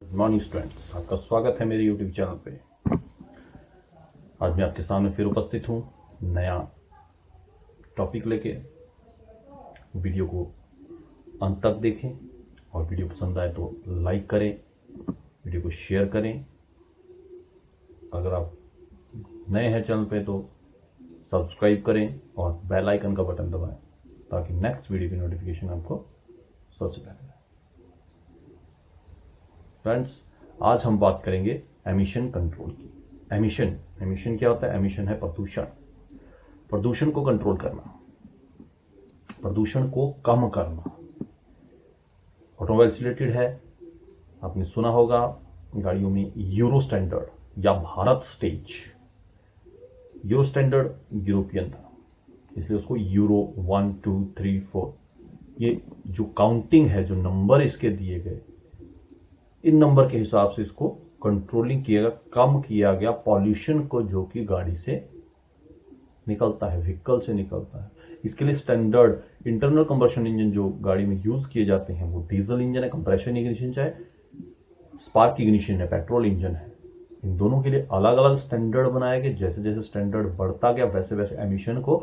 Good morning students, आपका स्वागत है मेरे यूट्यूब चैनल पे। आज मैं आपके सामने फिर उपस्थित हूँ नया टॉपिक लेके। वीडियो को अंत तक देखें और वीडियो पसंद आए तो लाइक करें, वीडियो को शेयर करें। अगर आप नए हैं चैनल पे तो सब्सक्राइब करें और बेल आइकन का बटन दबाएं ताकि नेक्स्ट वीडियो की नोटिफिकेशन आपको सबसे पहले। फ्रेंड्स, आज हम बात करेंगे एमिशन कंट्रोल की। एमिशन क्या होता है? एमिशन है प्रदूषण। प्रदूषण को कंट्रोल करना, प्रदूषण को कम करना। ऑटोमोबाइल से रिलेटेड है। आपने सुना होगा गाड़ियों में यूरो स्टैंडर्ड या Bharat stage. Euro standard European था, इसलिए उसको यूरो 1, 2, 3, 4 ये जो काउंटिंग है, जो नंबर इसके दिए गए, इन नंबर के हिसाब से इसको कंट्रोलिंग किया गया, कम किया गया पॉल्यूशन को जो कि गाड़ी से निकलता है, व्हीकल से निकलता है। इसके लिए स्टैंडर्ड इंटरनल कंबशन इंजन जो गाड़ी में यूज किए जाते हैं वो डीजल इंजन है, कंप्रेशन इग्निशन चाहे स्पार्क इग्निशन है, पेट्रोल इंजन है। इन दोनों के लिए अलग अलग स्टैंडर्ड बनाए गए। जैसे जैसे स्टैंडर्ड बढ़ता गया वैसे वैसे एमिशन को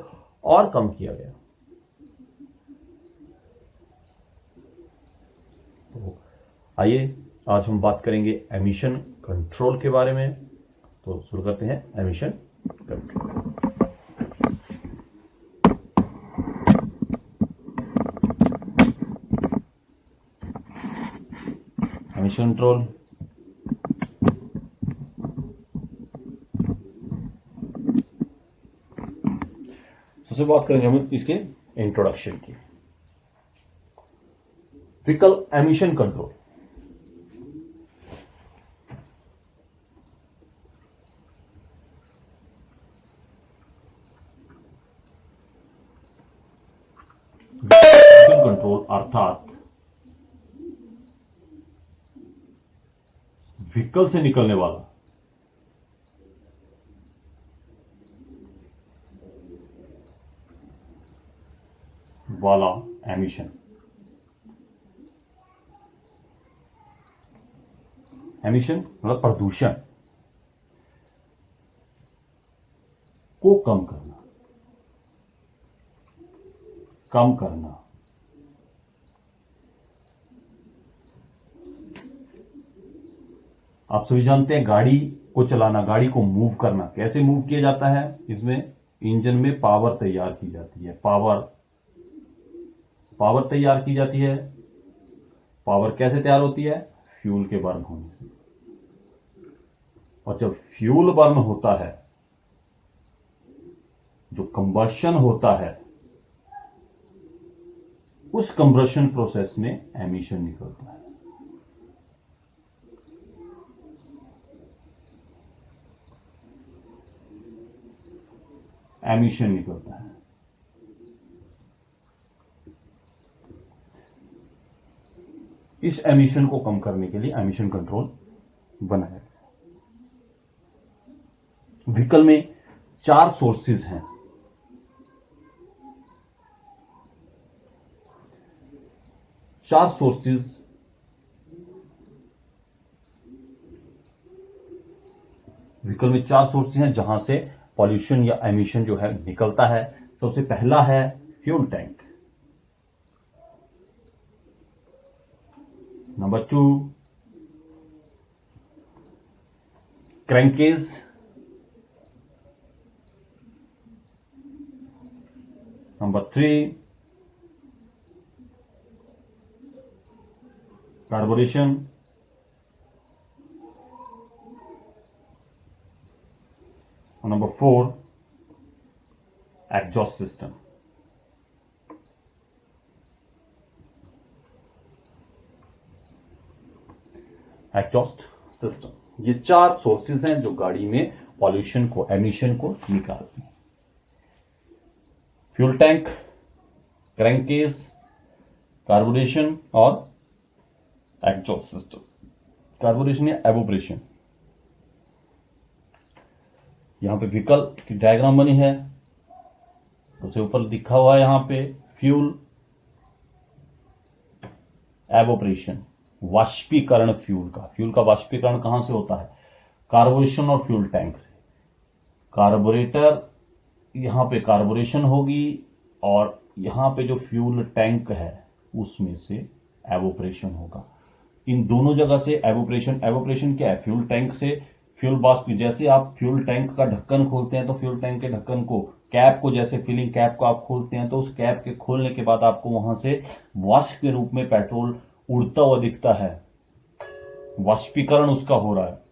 और कम किया गया। तो आइए आज हम बात करेंगे एमिशन कंट्रोल के बारे में। तो शुरू करते हैं एमिशन कंट्रोल। एमिशन कंट्रोल सबसे बात करेंगे हम इसके इंट्रोडक्शन की। व्हीकल एमिशन कंट्रोल कंट्रोल अर्थात व्हीकल से निकलने वाला एमिशन। एमिशन मतलब प्रदूषण को कम करना। आप सभी जानते हैं गाड़ी को चलाना, गाड़ी को मूव करना। कैसे मूव किया जाता है? इसमें इंजन में पावर तैयार की जाती है। पावर तैयार की जाती है। पावर कैसे तैयार होती है? फ्यूल के बर्न होने से। और जब फ्यूल बर्न होता है, जो कंबशन होता है, उस कंबशन प्रोसेस में एमिशन निकलता है। एमिशन निकलता है। इस एमिशन को कम करने के लिए एमिशन कंट्रोल बनाया गया। व्हीकल में 4 सोर्सेज हैं। व्हीकल में 4 सोर्सेज हैं जहां से पॉल्यूशन या एमिशन जो है निकलता है। सबसे पहला है फ्यूल टैंक, नंबर 2 क्रैंकेज, नंबर 3 कार्बोरेशन, और number 4 exhaust system. Exhaust system, ये 4 सोर्सेज हैं जो गाड़ी में पॉल्यूशन को, एमिशन को निकालते हैं। फ्यूल टैंक, क्रैंकेज, कार्बोरेशन और एग्जॉस्ट सिस्टम। कार्बोरेशन या एवोपरेशन। यहां पे व्हीकल की डायग्राम बनी है, सबसे ऊपर लिखा हुआ है यहां पे फ्यूल, एवोपरेशन। वाष्पीकरण फ्यूल का वाष्पीकरण कहां से होता है? कार्बोरेशन और फ्यूल टैंक से। कार्बोरेटर, यहां पे कार्बोरेशन होगी और यहां पे जो फ्यूल टैंक है उसमें से एवोपरेशन होगा। इन दोनों जगह से एवोपरेशन क्या है? फ्यूल टैंक से फ्यूल वाष्प, जैसे आप फ्यूल टैंक का ढक्कन खोलते हैं तो फ्यूल टैंक के ढक्कन को, कैप को, जैसे फिलिंग कैप को आप खोलते हैं तो उस कैप के खोलने के बाद आपको वहां से वाष्प के रूप में पेट्रोल उड़ता हुआ दिखता है, वाष्पीकरण उसका हो रहा है,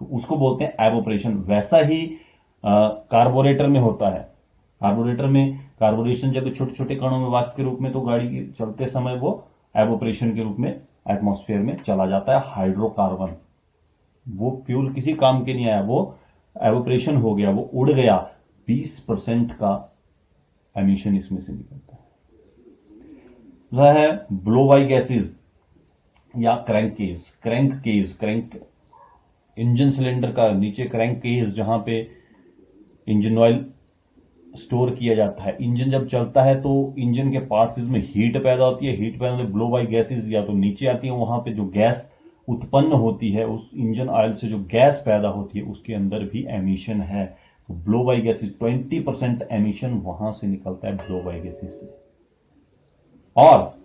तो उसको बोलते हैं एवोपरेशन। वैसा ही कार्बोरेटर में होता है। कार्बोरेटर में कार्बोरेशन जब छोटे छोटे कणों में वाष्प के रूप में, तो गाड़ी के चलते समय वो एवोपरेशन के रूप में एटमॉस्फेयर में चला जाता है। हाइड्रोकार्बन, वो फ्यूल किसी काम के नहीं आया, वो एवोपरेशन हो गया, वो उड़ गया। 20% का एमिशन इसमें से निकलता है। वह है ब्लोवाई गैसेज या क्रैंक इंजन सिलेंडर का नीचे क्रैंक केस, जहां पे इंजन ऑयल स्टोर किया जाता है। इंजन जब चलता है तो इंजन के पार्ट्स में हीट पैदा होती है, हीट पैदा होती है, ब्लो बाई गैसेज या तो नीचे आती है, वहां पे जो गैस उत्पन्न होती है उस इंजन ऑयल से, जो गैस पैदा होती है उसके अंदर भी एमिशन है। तो ब्लो बाई गैसेज 20% एमिशन वहां से निकलता है, ब्लो बाई गैसेज से। और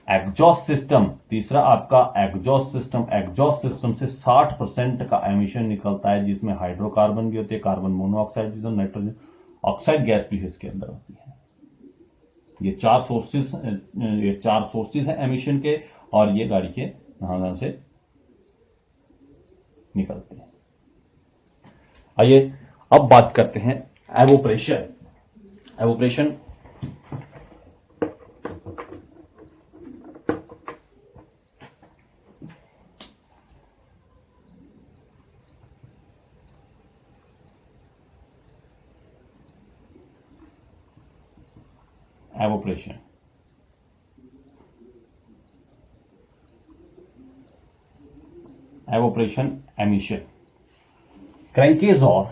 एग्जॉस्ट सिस्टम, तीसरा आपका एग्जॉस्ट सिस्टम से 60% का एमिशन निकलता है, जिसमें हाइड्रोकार्बन भी होते हैं, कार्बन मोनोऑक्साइड भी, नाइट्रोजन ऑक्साइड गैस भी इसके अंदर होती है। ये चार सोर्सेस हैं एमिशन के, और ये गाड़ी के यहां से निकलते हैं। आइए अब बात करते हैं एवोपरेशन। एवोपरेशन, एमिशन, क्रैंकेज और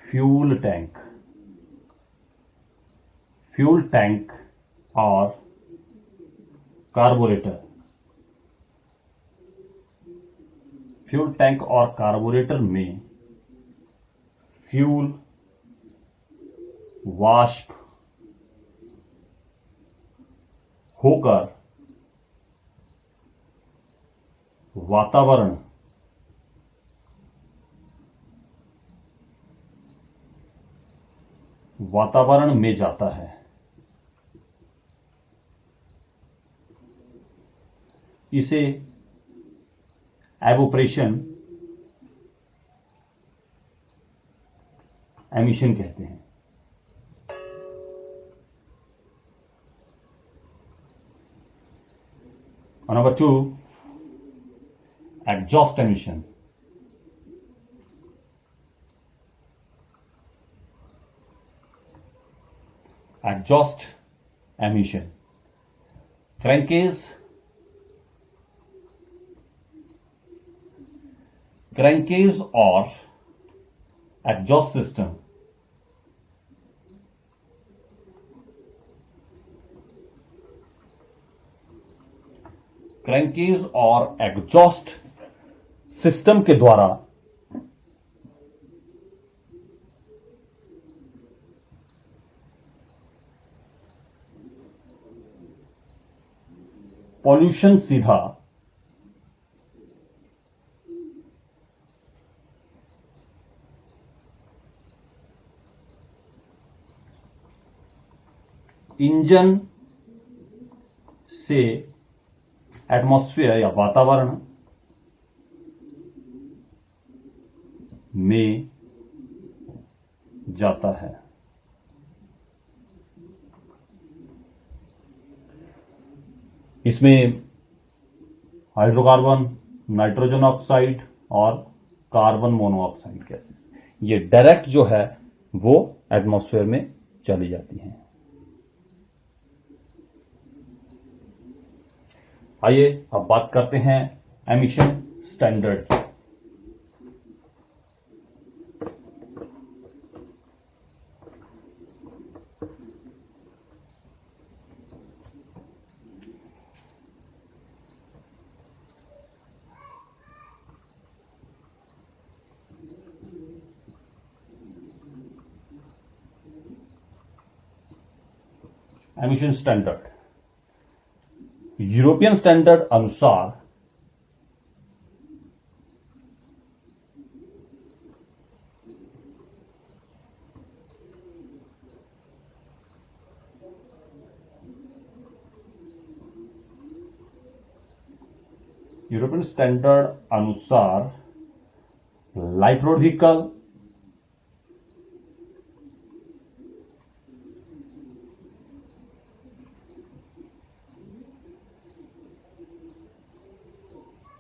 फ्यूल टैंक और कार्बोरेटर। फ्यूल टैंक और कार्बोरेटर में फ्यूल वाष्प होकर वातावरण में जाता है। इसे एवोपरेशन, एमिशन कहते हैं। और number 2, exhaust emission. Exhaust emission, क्रैंकेज और एग्जॉस्ट सिस्टम क्रैंकेज और एग्जॉस्ट सिस्टम के द्वारा पॉल्यूशन सीधा इंजन से एटमॉस्फेयर या वातावरण में जाता है। इसमें हाइड्रोकार्बन, नाइट्रोजन ऑक्साइड और कार्बन मोनोऑक्साइड गैसेस, ये डायरेक्ट जो है वो एटमॉस्फेयर में चली जाती हैं। आइए अब बात करते हैं एमिशन स्टैंडर्ड की। एमिशन स्टैंडर्ड यूरोपियन स्टैंडर्ड अनुसार लाइट रोड व्हीकल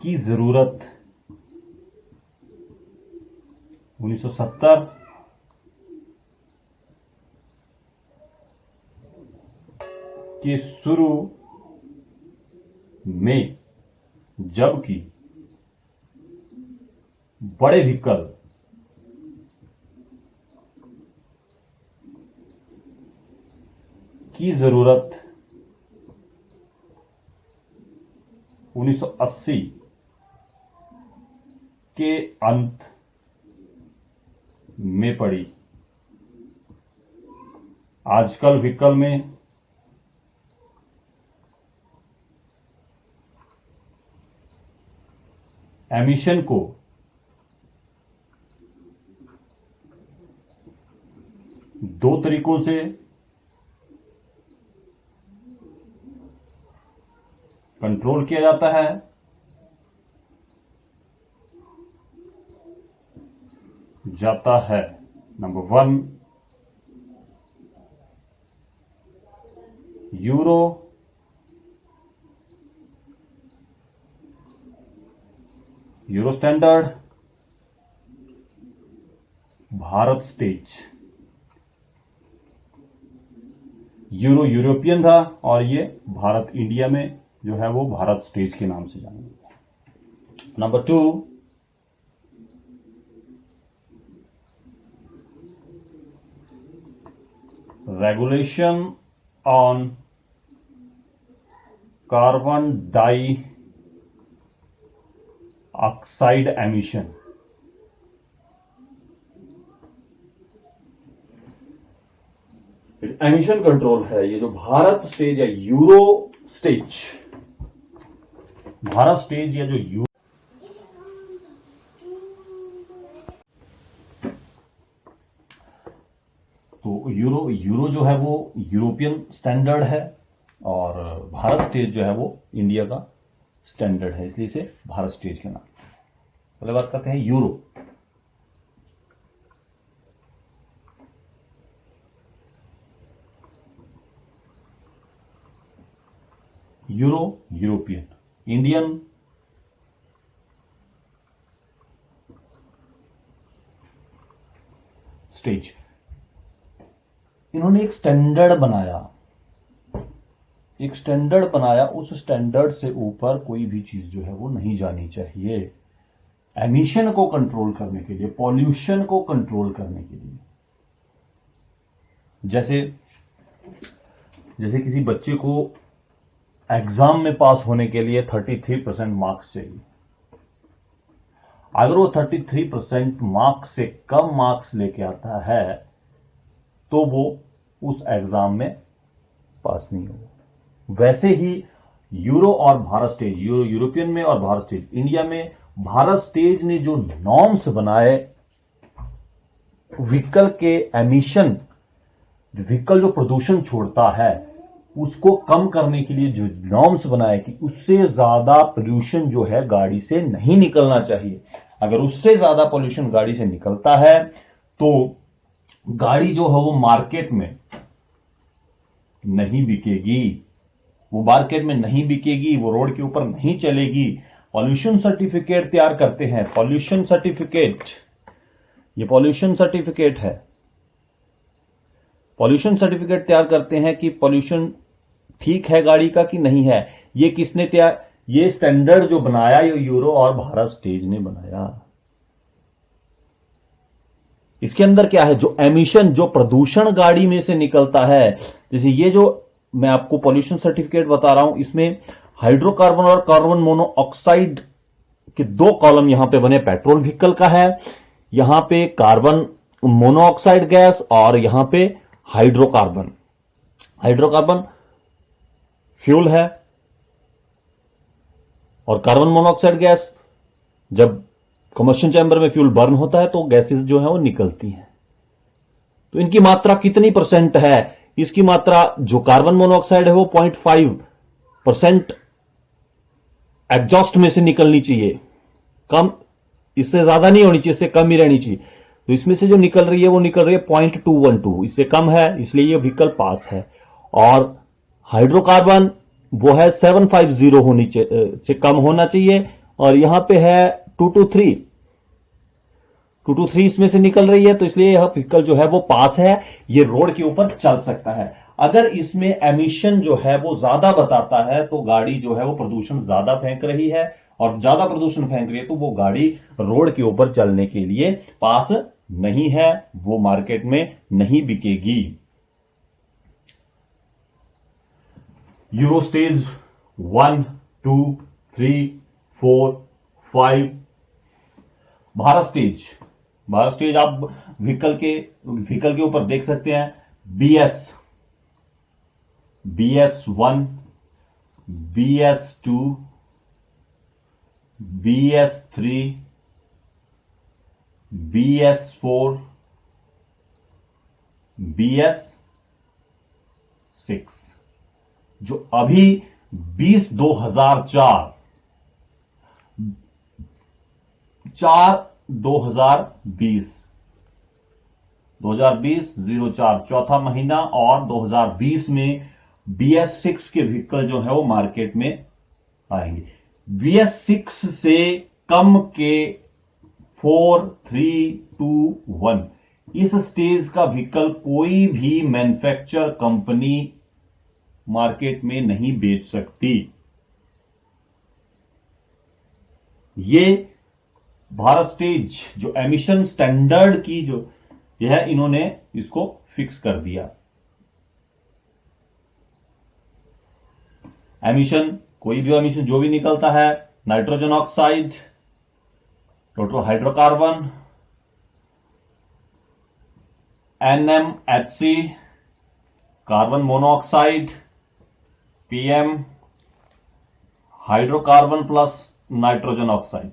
की जरूरत 1970 के शुरू में, जबकि बड़े व्हीकल की जरूरत 1980 के अंत में पड़ी। आजकल व्हीकल में एमिशन को दो तरीकों से कंट्रोल किया जाता है। Number 1 euro standard, Bharat stage. Euro European था और ये भारत इंडिया में जो है वो भारत स्टेज के नाम से जाना जाता है। Number 2 regulation on carbon dioxide emission. Emission control है ये जो भारत स्टेज या यूरो स्टेज, भारत स्टेज या जो तो यूरो जो है वो यूरोपियन स्टैंडर्ड है और भारत स्टेज जो है वो इंडिया का स्टैंडर्ड है, इसलिए इसे भारत स्टेज के नाम। पहले बात करते हैं यूरो। European, Indian stage. इन्होंने एक स्टैंडर्ड बनाया, उस स्टैंडर्ड से ऊपर कोई भी चीज जो है वो नहीं जानी चाहिए। एमिशन को कंट्रोल करने के लिए, पॉल्यूशन को कंट्रोल करने के लिए। जैसे किसी बच्चे को एग्जाम में पास होने के लिए 33% मार्क्स चाहिए। अगर वो 33% मार्क्स से कम मार्क्स लेके आता है तो वो उस एग्जाम में पास नहीं होगा। वैसे ही यूरो और भारत स्टेज, यूरोपियन में और भारत स्टेज इंडिया में, भारत स्टेज ने जो नॉर्म्स बनाए व्हीकल के एमिशन, व्हीकल जो प्रदूषण छोड़ता है उसको कम करने के लिए जो नॉर्म्स बनाए कि उससे ज्यादा पोल्यूशन जो है गाड़ी से नहीं निकलना चाहिए। अगर उससे ज्यादा पोल्यूशन गाड़ी से निकलता है तो गाड़ी जो है वो मार्केट में नहीं बिकेगी, वो रोड के ऊपर नहीं चलेगी। पॉल्यूशन सर्टिफिकेट तैयार करते हैं, पॉल्यूशन सर्टिफिकेट, ये पॉल्यूशन सर्टिफिकेट है। पॉल्यूशन सर्टिफिकेट तैयार करते हैं कि पॉल्यूशन ठीक है गाड़ी का कि नहीं है। ये किसने तैयार, ये स्टैंडर्ड जो बनाया ये यूरो और भारत स्टेज ने बनाया। इसके अंदर क्या है, जो एमिशन, जो प्रदूषण गाड़ी में से निकलता है, जैसे ये जो मैं आपको पॉल्यूशन सर्टिफिकेट बता रहा हूं, इसमें हाइड्रोकार्बन और कार्बन मोनोऑक्साइड के दो कॉलम यहां पे बने। पेट्रोल व्हीकल का है, यहां पे कार्बन मोनोऑक्साइड गैस और यहां पे हाइड्रोकार्बन। हाइड्रोकार्बन फ्यूल है और कार्बन मोनोऑक्साइड गैस, जब कम्बशन चैम्बर में फ्यूल बर्न होता है तो गैसेस जो है वो निकलती हैं। तो इनकी मात्रा कितनी परसेंट है, इसकी मात्रा जो कार्बन मोनोऑक्साइड है वो 0.5% एग्जॉस्ट में से निकलनी चाहिए, कम, इससे ज्यादा नहीं होनी चाहिए, इससे कम ही रहनी चाहिए। तो इसमें से जो निकल रही है वो निकल रही है 0.212, इससे कम है, इसलिए ये व्हीकल पास है। और हाइड्रोकार्बन वो है 750 होनी चाहिए, से कम होना चाहिए, और यहां पे है 223 इसमें से निकल रही है, तो इसलिए यह व्हीकल जो है वो पास है, ये रोड के ऊपर चल सकता है। अगर इसमें एमिशन जो है वो ज्यादा बताता है तो गाड़ी जो है वो प्रदूषण ज्यादा फेंक रही है, और ज्यादा प्रदूषण फेंक रही है तो वो गाड़ी रोड के ऊपर चलने के लिए पास नहीं है, वो मार्केट में नहीं बिकेगी। Euro stage 1, 2, 3, 4, 5। भारत स्टेज आप व्हीकल के ऊपर देख सकते हैं, BS1, BS2, BS3, BS4, BS6, जो अभी 2004 04 चौथा महीना, और 2020 में BS6 के व्हीकल जो है वो मार्केट में आएंगे। BS6 से कम के 4, 3, 2, 1 इस स्टेज का व्हीकल कोई भी मैन्युफैक्चर कंपनी मार्केट में नहीं बेच सकती। ये भारत स्टेज जो एमिशन स्टैंडर्ड की जो यह इन्होंने इसको फिक्स कर दिया। एमिशन, कोई भी एमिशन जो भी निकलता है, nitrogen oxide, total hydrocarbon, NMHC, carbon monoxide, PM, hydrocarbon plus nitrogen oxide,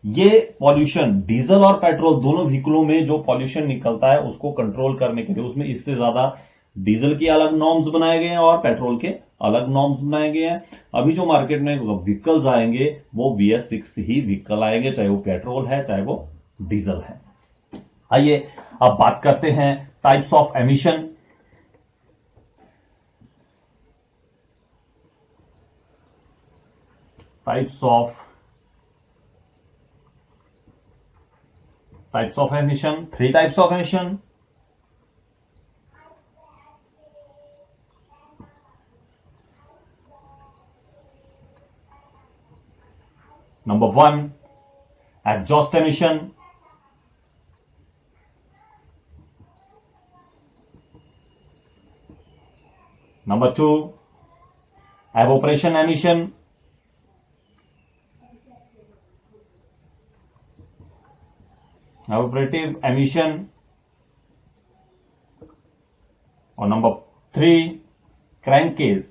ये पॉल्यूशन डीजल और पेट्रोल दोनों व्हीकलों में जो पॉल्यूशन निकलता है उसको कंट्रोल करने के लिए उसमें इससे ज्यादा डीजल की अलग नॉर्म्स बनाए गए हैं और पेट्रोल के अलग नॉर्म्स बनाए गए हैं। अभी जो मार्केट में व्हीकल्स आएंगे वो BS6 ही व्हीकल आएंगे, चाहे वो पेट्रोल है चाहे वो डीजल है। आइए अब बात करते हैं types of emission. Types of emission, 3 types of emission. Number 1, exhaust emission. Number 2, evaporation emission. Evaporative emission. और number 3, crankcase.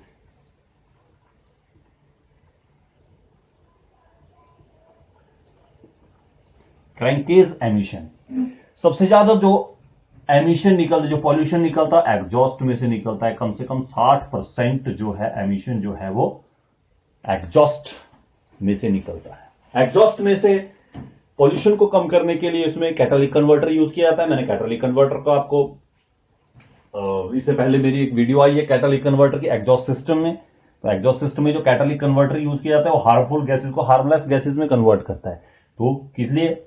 क्रैंकेज एमिशन, सबसे ज्यादा जो एमिशन निकलता, जो पॉल्यूशन निकलता है एग्जॉस्ट में से निकलता है। कम से कम 60% जो है एमिशन जो है वो एग्जॉस्ट में से निकलता है। एग्जॉस्ट में से पॉल्यूशन को कम करने के लिए इसमें कैटालिटिक कन्वर्टर यूज किया जाता है। मैंने कैटालिटिक कन्वर्टर को आपको इससे पहले मेरी एक वीडियो आई है कैटालिटिक कन्वर्टर की एग्जॉस्ट सिस्टम में। तो एग्जॉस्ट सिस्टम में जो कैटालिटिक कन्वर्टर यूज किया जाता है वो हार्मफुल गैसेज को हार्मलेस गैसेज में कन्वर्ट करता है। तो इसलिए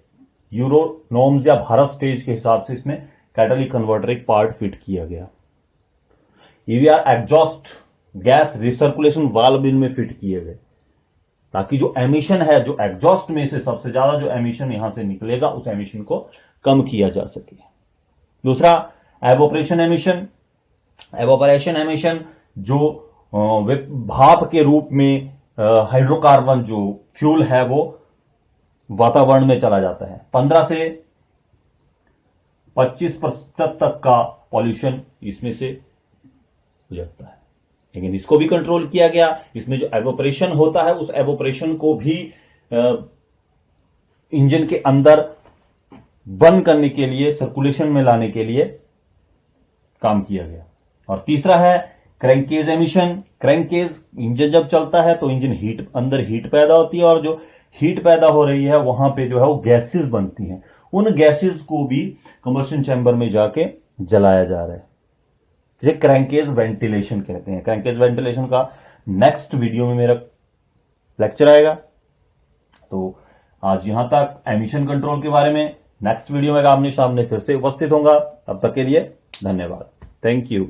यूरो नॉर्म्स या भारत स्टेज के हिसाब से इसमें कैटालिटिक कन्वर्टर एक पार्ट फिट किया गया। EVR exhaust gas recirculation valve इनमें फिट किए गए। ताकि जो एमिशन है, जो एग्जॉस्ट में से सबसे ज्यादा जो एमिशन यहां से निकलेगा, उस एमिशन को कम किया जा सके। दूसरा एवोपरेशन एमिशन। एवोपरेशन एमिशन जो भाप के रूप में हाइड्रोकार्बन जो फ्यूल है वो वातावरण में चला जाता है। 15 से 25% तक का पॉल्यूशन इसमें से हो जाता है, लेकिन इसको भी कंट्रोल किया गया। इसमें जो एवोपरेशन होता है, उस एवोपरेशन को भी इंजन के अंदर बंद करने के लिए, सर्कुलेशन में लाने के लिए काम किया गया। और तीसरा है क्रैंकेज एमिशन। क्रैंकेज, इंजन जब चलता है तो इंजन हीट, अंदर हीट पैदा होती है, और जो हीट पैदा हो रही है वहां पे जो है वो गैसेस बनती हैं। उन गैसेस को भी कंबशन चैम्बर में जाके जलाया जा रहा है, जिसे क्रैंकेज वेंटिलेशन कहते हैं। क्रैंकेज वेंटिलेशन का नेक्स्ट वीडियो में मेरा लेक्चर आएगा। तो आज यहां तक एमिशन कंट्रोल के बारे में। नेक्स्ट वीडियो में आमने सामने फिर से उपस्थित होगा। तब तक के लिए धन्यवाद। Thank you.